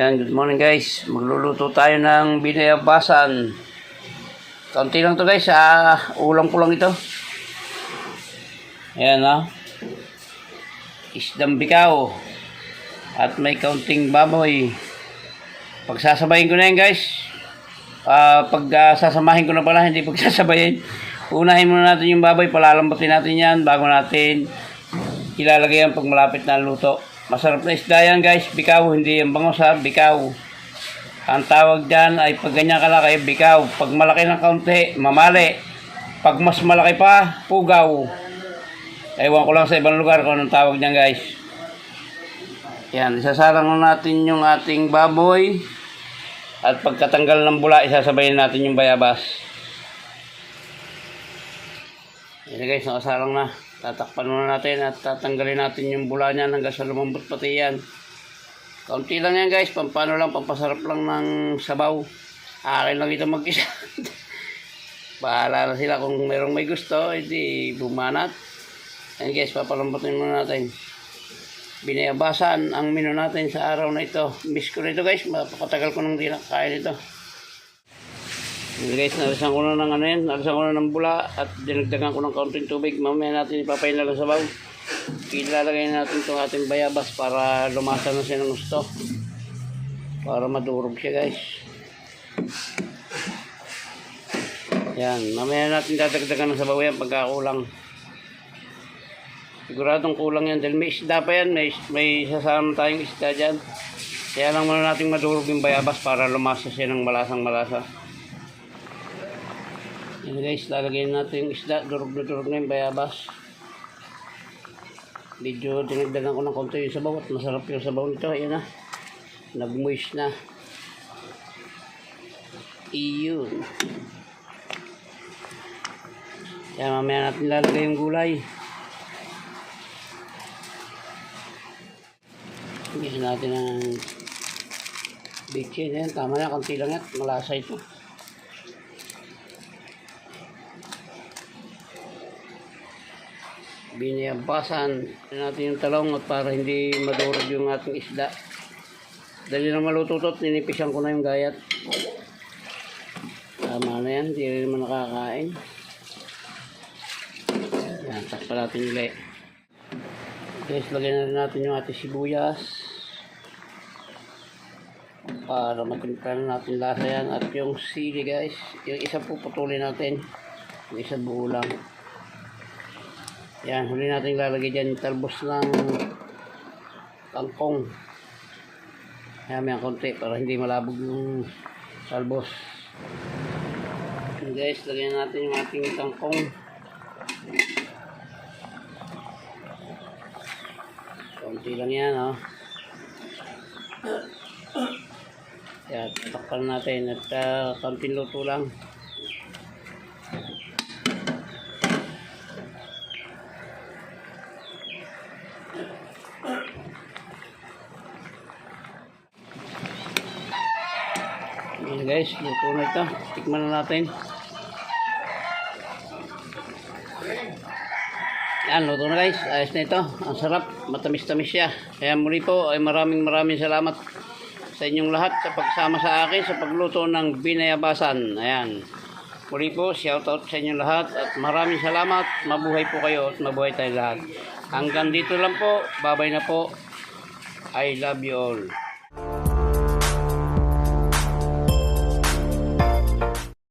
Ayan, good morning guys. Magluluto tayo ng binayabasan. Kaunti lang to guys, ulam ko lang ito. Ayan isdang bikaw. At may kaunting baboy. Pagsasabayin ko na yan guys. Sasamahin ko na pala, hindi pagsasabayin. Unahin muna natin yung baboy, palalambutin natin yan bago natin ilalagay yan pag malapit na luto. Masarap na isda yan guys, bikaw, hindi yung bangos bikaw. Ang tawag dyan ay pag ganyan kalaki, bikaw. Pag malaki ng kaunti, mamali. Pag mas malaki pa, pugaw. Ewan ko lang sa ibang lugar kung anong tawag dyan guys. Yan, isasalang natin yung ating baboy. At pagkatanggal ng bula, isasabayin natin yung bayabas. Yan guys, nakasalang na. Tatakpan muna natin at tatanggalin natin yung bula niyan hanggang sa lumambot pati yan. Kaunti lang yan guys, pampano lang, pampasarap lang ng sabaw. Akin lang ito mag-isa. Bahala na sila kung merong may gusto, hindi bumanat. Yan guys, papalambutin muna natin. Binayabasan ang menu natin sa araw na ito. Miss ko na ito guys, mapakatagal ko nang di nakakain ito. Yan guys, nalisan ko na ng nalisan ko na ng bula at dinagdagan ko ng kaunting tubig. Mamaya natin ipapain na lang sa sabaw. Ilalagay natin itong ating bayabas para lumasa na siya ng gusto. Para madurog siya guys. Yan, mamaya natin dadagdagan ng sabaw yan pagkakulang. Siguradong kulang yan dahil may isda pa yan. May sasama tayong isda dyan. Kaya lang muna natin madurog yung bayabas para lumasa siya ng malasang malasa. Yan guys, lalagyan natin yung isda. Durog na yung bayabas. Medyo dinagdagan ko ng konti yung sabaw at masarap yung sabaw nito. Ayan nag-moist na. Iyon. Kaya mamaya natin lalagay yung gulay. Bigyan natin ng bitchin. Ayan, tama na. Konti lang yan. Malasa ito. Binayabasan natin yung talong at para hindi madurog yung ating isda. Dali na malututot, ninipisan ko na yung gayat. Tama na yan, hindi rin naman nakakain. Yan, takpa natin ulit. Guys, lagyan na rin natin yung ating sibuyas. Para matimplan natin lasa yan. At yung sili guys, yung isa po putulin natin. Yung isa buo lang. Yan, huli natin lalagay dyan yung talbos ng kangkong. Yan, may konti para hindi malabog yung talbos. Yan guys, lagyan natin yung ating kangkong. Konti lang yan Yan, takpan natin at konting luto lang. Ayan guys, luto na ito. Tikman na natin. Yan, luto na guys. Ayos na ito. Ang sarap. Matamis-tamis siya. Kaya muli po ay maraming salamat sa inyong lahat sa pagsama sa akin sa pagluto ng binayabasan. Ayan. Muli po, shoutout sa inyong lahat at maraming salamat. Mabuhay po kayo at mabuhay tayo lahat. Hanggang dito lang po. Bye-bye na po. I love you all.